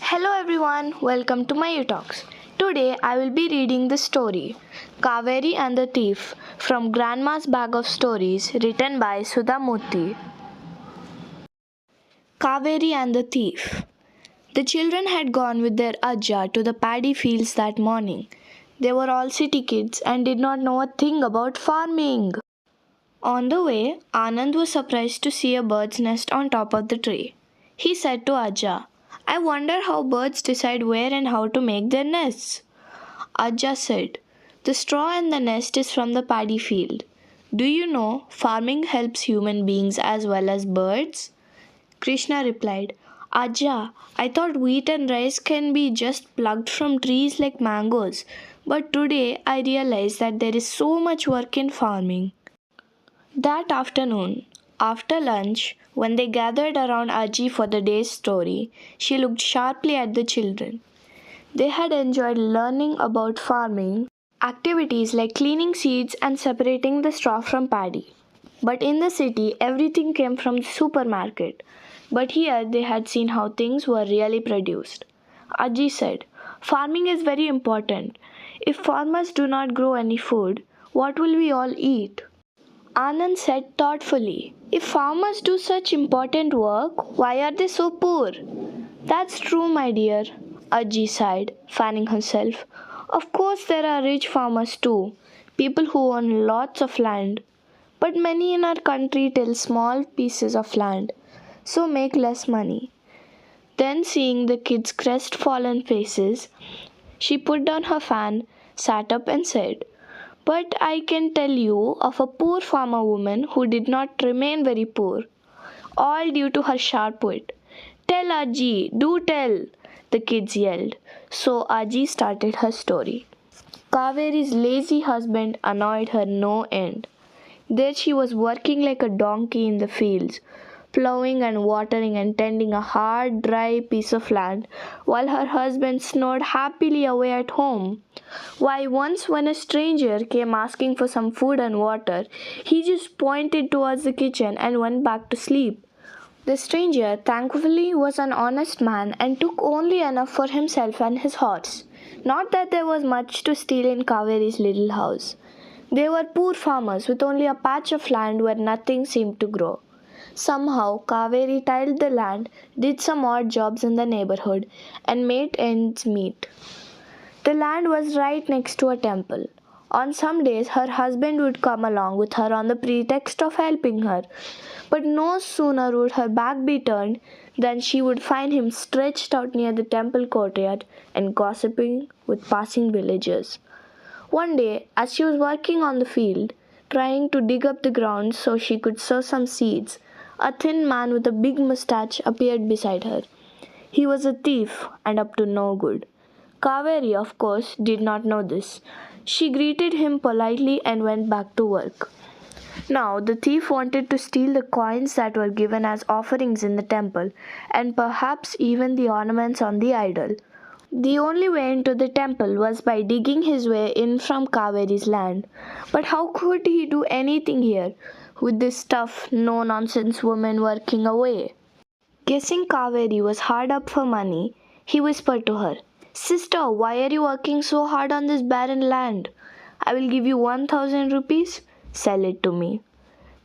Hello everyone, welcome to my Talks. Today I will be reading the story Kaveri and the Thief from Grandma's Bag of Stories written by Sudha Murthy. Kaveri and the Thief. The children had gone with their Ajja to the paddy fields that morning. They were all city kids and did not know a thing about farming. On the way, Anand was surprised to see a bird's nest on top of the tree. He said to Ajja, I wonder how birds decide where and how to make their nests. Ajja said, the straw in the nest is from the paddy field. Do you know farming helps human beings as well as birds? Krishna replied, Ajja, I thought wheat and rice can be just plucked from trees like mangoes, but today I realize that there is so much work in farming. That afternoon, after lunch, when they gathered around Aji for the day's story, she looked sharply at the children. They had enjoyed learning about farming, activities like cleaning seeds and separating the straw from paddy. But in the city, everything came from the supermarket. But here they had seen how things were really produced. Aji said, farming is very important. If farmers do not grow any food, what will we all eat? Anand said thoughtfully, if farmers do such important work, why are they so poor? That's true, my dear, Ajji sighed, fanning herself. Of course, there are rich farmers too, people who own lots of land. But many in our country till small pieces of land, so make less money. Then, seeing the kids' crestfallen faces, she put down her fan, sat up, and said, but I can tell you of a poor farmer woman who did not remain very poor, all due to her sharp wit. Tell Aji, do tell, the kids yelled. So Aji started her story. Kaveri's lazy husband annoyed her no end. There she was working like a donkey in the fields, plowing and watering and tending a hard, dry piece of land, while her husband snored happily away at home. Why, once when a stranger came asking for some food and water, he just pointed towards the kitchen and went back to sleep. The stranger, thankfully, was an honest man and took only enough for himself and his horse. Not that there was much to steal in Kaveri's little house. They were poor farmers with only a patch of land where nothing seemed to grow. Somehow, Kaveri tilled the land, did some odd jobs in the neighborhood, and made ends meet. The land was right next to a temple. On some days, her husband would come along with her on the pretext of helping her, but no sooner would her back be turned than she would find him stretched out near the temple courtyard and gossiping with passing villagers. One day, as she was working on the field, trying to dig up the ground so she could sow some seeds, a thin man with a big mustache appeared beside her. He was a thief and up to no good. Kaveri, of course, did not know this. She greeted him politely and went back to work. Now, the thief wanted to steal the coins that were given as offerings in the temple, and perhaps even the ornaments on the idol. The only way into the temple was by digging his way in from Kaveri's land. But how could he do anything here, with this tough, no-nonsense woman working away? Guessing Kaveri was hard up for money, he whispered to her, Sister, why are you working so hard on this barren land? I will give you 1,000 rupees. Sell it to me.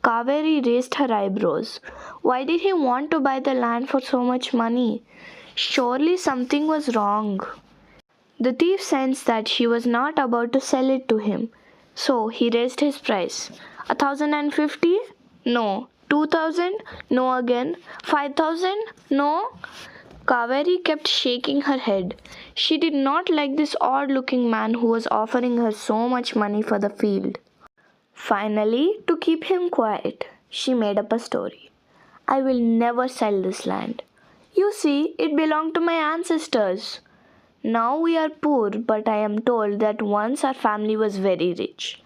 Kaveri raised her eyebrows. Why did he want to buy the land for so much money? Surely something was wrong. The thief sensed that she was not about to sell it to him, so he raised his price. 1,050? No. 2,000? No again. 5,000? No. Kaveri kept shaking her head. She did not like this odd-looking man who was offering her so much money for the field. Finally, to keep him quiet, she made up a story. I will never sell this land. You see, it belonged to my ancestors. Now we are poor, but I am told that once our family was very rich.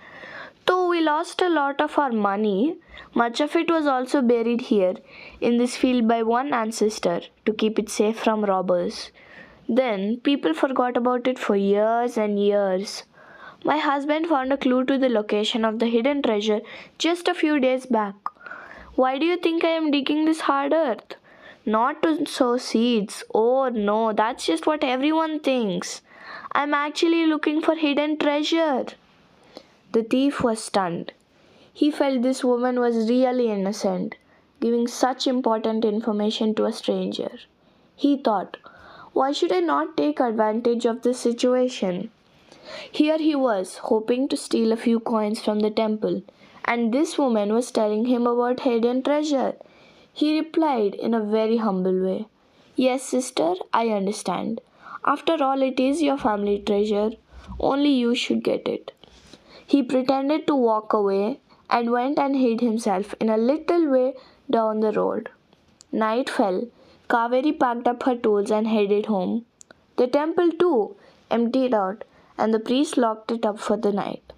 Though we lost a lot of our money, much of it was also buried here in this field by one ancestor to keep it safe from robbers. Then people forgot about it for years and years. My husband found a clue to the location of the hidden treasure just a few days back. Why do you think I am digging this hard earth? Not to sow seeds. Oh no, that's just what everyone thinks. I'm actually looking for hidden treasure. The thief was stunned. He felt this woman was really innocent, giving such important information to a stranger. He thought, why should I not take advantage of this situation? Here he was, hoping to steal a few coins from the temple, and this woman was telling him about hidden treasure. He replied in a very humble way, yes, sister, I understand. After all, it is your family treasure. Only you should get it. He pretended to walk away and went and hid himself in a little way down the road. Night fell. Kaveri packed up her tools and headed home. The temple, too, emptied out, and the priest locked it up for the night.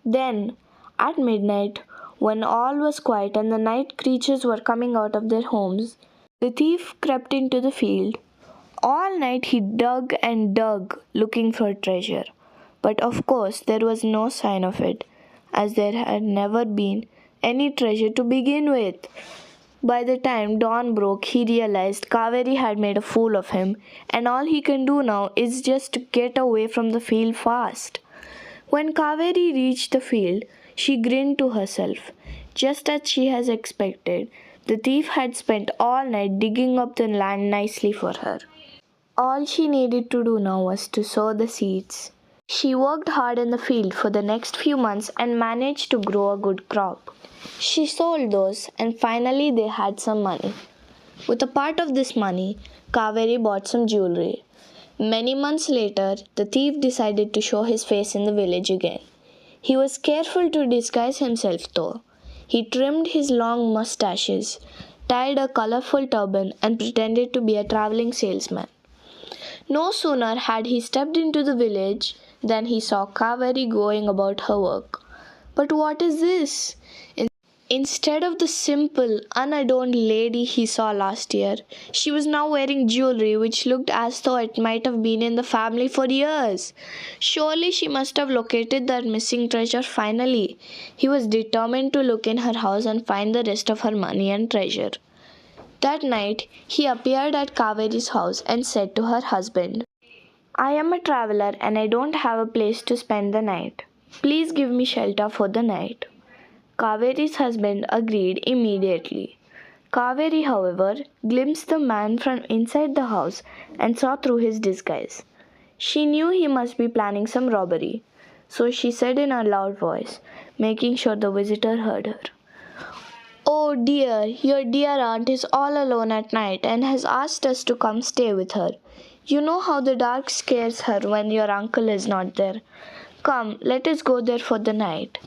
Then, at midnight, when all was quiet and the night creatures were coming out of their homes, the thief crept into the field. All night he dug and dug, looking for treasure. But of course there was no sign of it, as there had never been any treasure to begin with. By the time dawn broke, he realized Kaveri had made a fool of him, and all he can do now is just to get away from the field fast. When Kaveri reached the field, she grinned to herself. Just as she had expected, the thief had spent all night digging up the land nicely for her. All she needed to do now was to sow the seeds. She worked hard in the field for the next few months and managed to grow a good crop. She sold those, and finally they had some money. With a part of this money, Kaveri bought some jewelry. Many months later, the thief decided to show his face in the village again. He was careful to disguise himself though. He trimmed his long mustaches, tied a colorful turban, and pretended to be a traveling salesman. No sooner had he stepped into the village than he saw Kaveri going about her work. But what is this? Instead of the simple, unadorned lady he saw last year, she was now wearing jewelry which looked as though it might have been in the family for years. Surely she must have located that missing treasure finally. He was determined to look in her house and find the rest of her money and treasure. That night, he appeared at Kaveri's house and said to her husband, I am a traveler and I don't have a place to spend the night. Please give me shelter for the night. Kaveri's husband agreed immediately. Kaveri, however, glimpsed the man from inside the house and saw through his disguise. She knew he must be planning some robbery, so she said in a loud voice, making sure the visitor heard her, Oh dear, your dear aunt is all alone at night and has asked us to come stay with her. You know how the dark scares her when your uncle is not there. Come, let us go there for the night.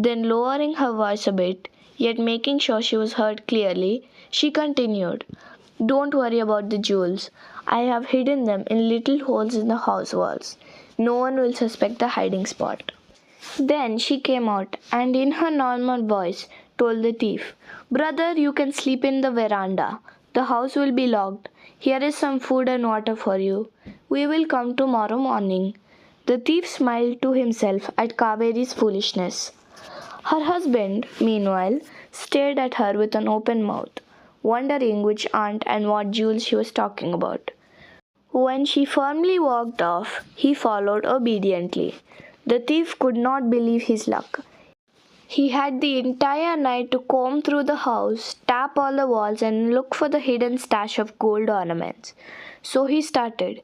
Then, lowering her voice a bit, yet making sure she was heard clearly, she continued, Don't worry about the jewels. I have hidden them in little holes in the house walls. No one will suspect the hiding spot. Then she came out and in her normal voice told the thief, Brother, you can sleep in the veranda. The house will be locked. Here is some food and water for you. We will come tomorrow morning. The thief smiled to himself at Kaveri's foolishness. Her husband, meanwhile, stared at her with an open mouth, wondering which aunt and what jewels she was talking about. When she firmly walked off, he followed obediently. The thief could not believe his luck. He had the entire night to comb through the house, tap all the walls, and look for the hidden stash of gold ornaments. So he started.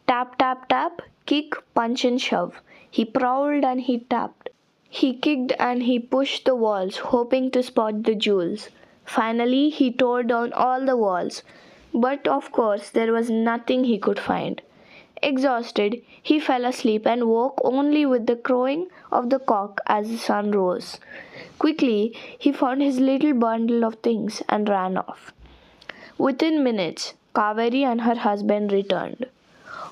Tap, tap, tap, kick, punch and shove. He prowled and he tapped. He kicked and he pushed the walls, hoping to spot the jewels. Finally, he tore down all the walls. But of course, there was nothing he could find. Exhausted, he fell asleep and woke only with the crowing of the cock as the sun rose. Quickly, he found his little bundle of things and ran off. Within minutes, Kaveri and her husband returned.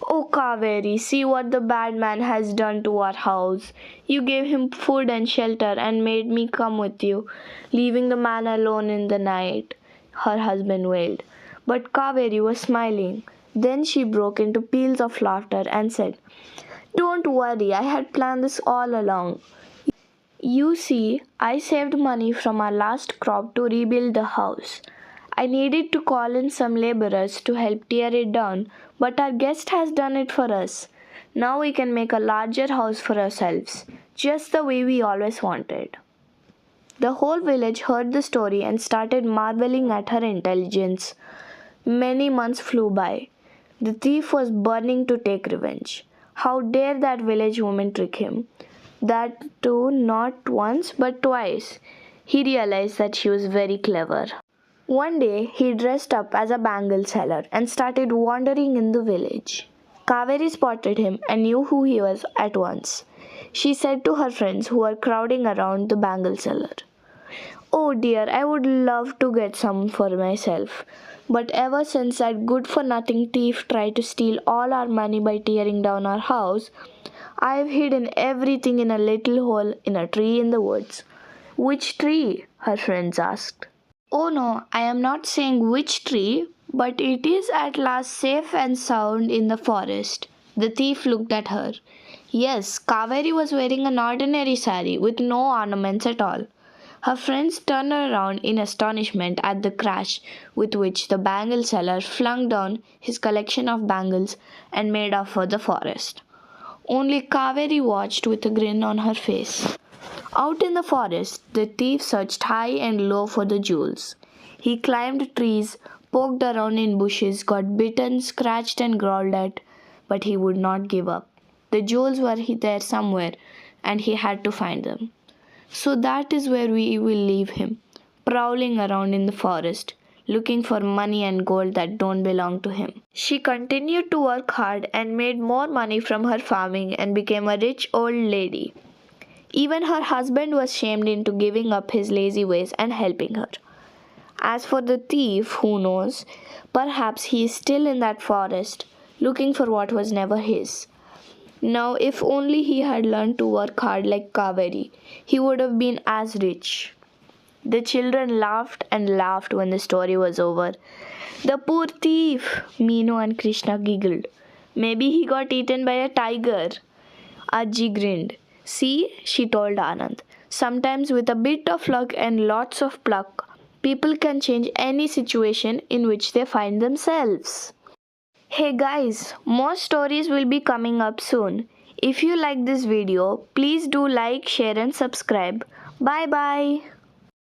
Oh, Kaveri, see what the bad man has done to our house. You gave him food and shelter and made me come with you, leaving the man alone in the night, her husband wailed. But Kaveri was smiling. Then she broke into peals of laughter and said, Don't worry, I had planned this all along. You see, I saved money from our last crop to rebuild the house. I needed to call in some laborers to help tear it down, but our guest has done it for us. Now we can make a larger house for ourselves, just the way we always wanted." The whole village heard the story and started marveling at her intelligence. Many months flew by. The thief was burning to take revenge. How dare that village woman trick him? That too, not once but twice. He realized that she was very clever. One day, he dressed up as a bangle seller and started wandering in the village. Kaveri spotted him and knew who he was at once. She said to her friends who were crowding around the bangle seller, "Oh dear, I would love to get some for myself. But ever since that good-for-nothing thief tried to steal all our money by tearing down our house, I've hidden everything in a little hole in a tree in the woods." "Which tree?" her friends asked. "Oh no, I am not saying which tree, but it is at last safe and sound in the forest." The thief looked at her. Yes, Kaveri was wearing an ordinary sari with no ornaments at all. Her friends turned around in astonishment at the crash with which the bangle seller flung down his collection of bangles and made off for the forest. Only Kaveri watched with a grin on her face. Out in the forest, the thief searched high and low for the jewels. He climbed trees, poked around in bushes, got bitten, scratched, and growled at, but he would not give up. The jewels were there somewhere, and he had to find them. So that is where we will leave him, prowling around in the forest, looking for money and gold that don't belong to him. She continued to work hard and made more money from her farming and became a rich old lady. Even her husband was shamed into giving up his lazy ways and helping her. As for the thief, who knows? Perhaps he is still in that forest, looking for what was never his. Now, if only he had learned to work hard like Kaveri, he would have been as rich. The children laughed and laughed when the story was over. "The poor thief!" Meenu and Krishna giggled. "Maybe he got eaten by a tiger." Ajji grinned. "See," she told Anand, "sometimes with a bit of luck and lots of pluck, people can change any situation in which they find themselves." Hey guys, more stories will be coming up soon. If you like this video, please do like, share and subscribe. Bye bye.